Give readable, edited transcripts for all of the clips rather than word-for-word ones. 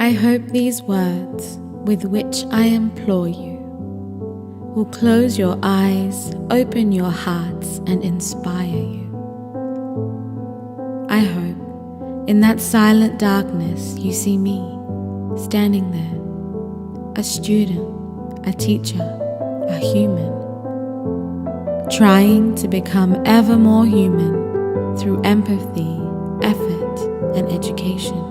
I hope these words with which I implore you will close your eyes, open your hearts, and inspire you. I hope in that silent darkness you see me standing there, a student, a teacher, a human, trying to become ever more human through empathy, effort, and education.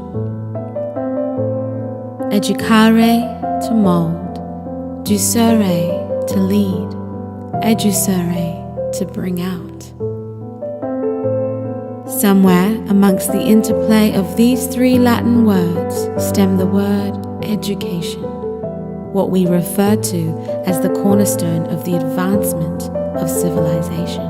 Educare to mold, ducere to lead, educere to bring out. Somewhere amongst the interplay of these three Latin words stem the word education, what we refer to as the cornerstone of the advancement of civilization.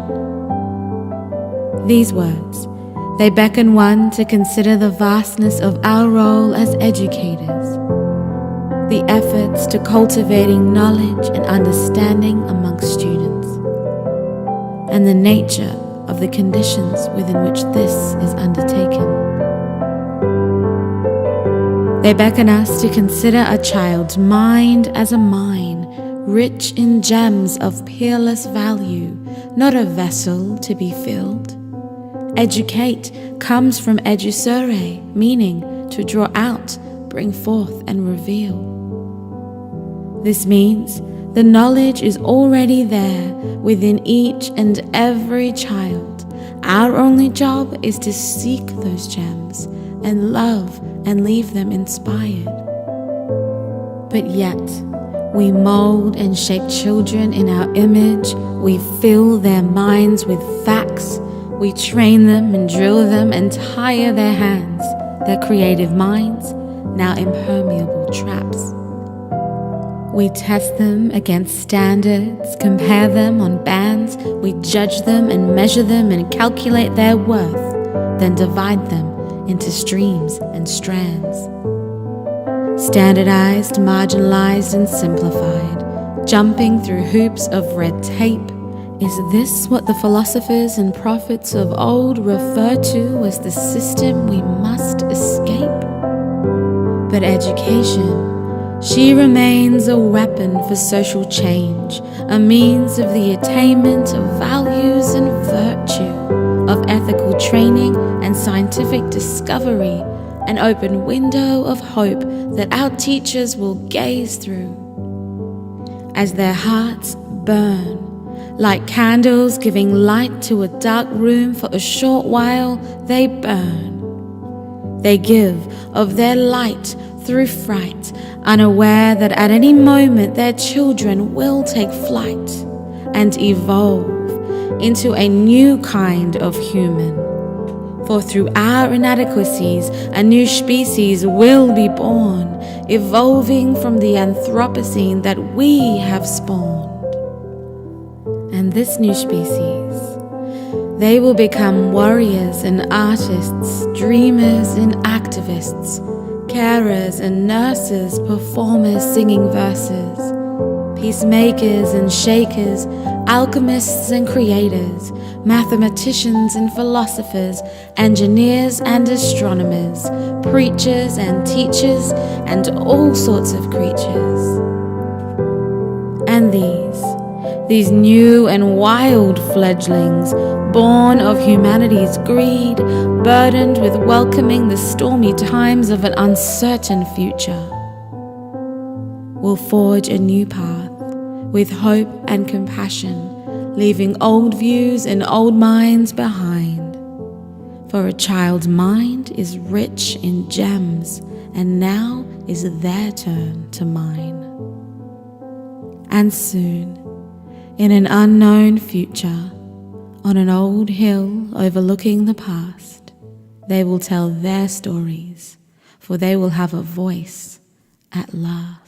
These words, they beckon one to consider the vastness of our role as educators, the efforts to cultivating knowledge and understanding amongst students, and the nature of the conditions within which this is undertaken. They beckon us to consider a child's mind as a mine, rich in gems of peerless value, not a vessel to be filled. Educate comes from educere, meaning to draw out, bring forth, and reveal. This means the knowledge is already there within each and every child. Our only job is to seek those gems and love and leave them inspired. But yet, we mold and shape children in our image. We fill their minds with facts. We train them and drill them and tire their hands, their creative minds, now impermeable traps. We test them against standards, compare them on bands. We judge them and measure them and calculate their worth, then divide them into streams and strands. Standardized, marginalized, and simplified, jumping through hoops of red tape. Is this what the philosophers and prophets of old refer to as the system we must escape? But education, she remains a weapon for social change, a means of the attainment of values and virtue, of ethical training and scientific discovery, an open window of hope that our teachers will gaze through. As their hearts burn, like candles giving light to a dark room for a short while, they burn. They give of their light through fright, unaware that at any moment their children will take flight and evolve into a new kind of human. For through our inadequacies, a new species will be born, evolving from the Anthropocene that we have spawned. And this new species, they will become warriors and artists, dreamers and activists, carers and nurses, performers singing verses, peacemakers and shakers, alchemists and creators, mathematicians and philosophers, engineers and astronomers, preachers and teachers, and all sorts of creatures. And these new and wild fledglings, born of humanity's greed, burdened with welcoming the stormy times of an uncertain future, will forge a new path with hope and compassion, leaving old views and old minds behind. For a child's mind is rich in gems, and now is their turn to mine. And soon, in an unknown future, on an old hill overlooking the past, they will tell their stories, for they will have a voice at last.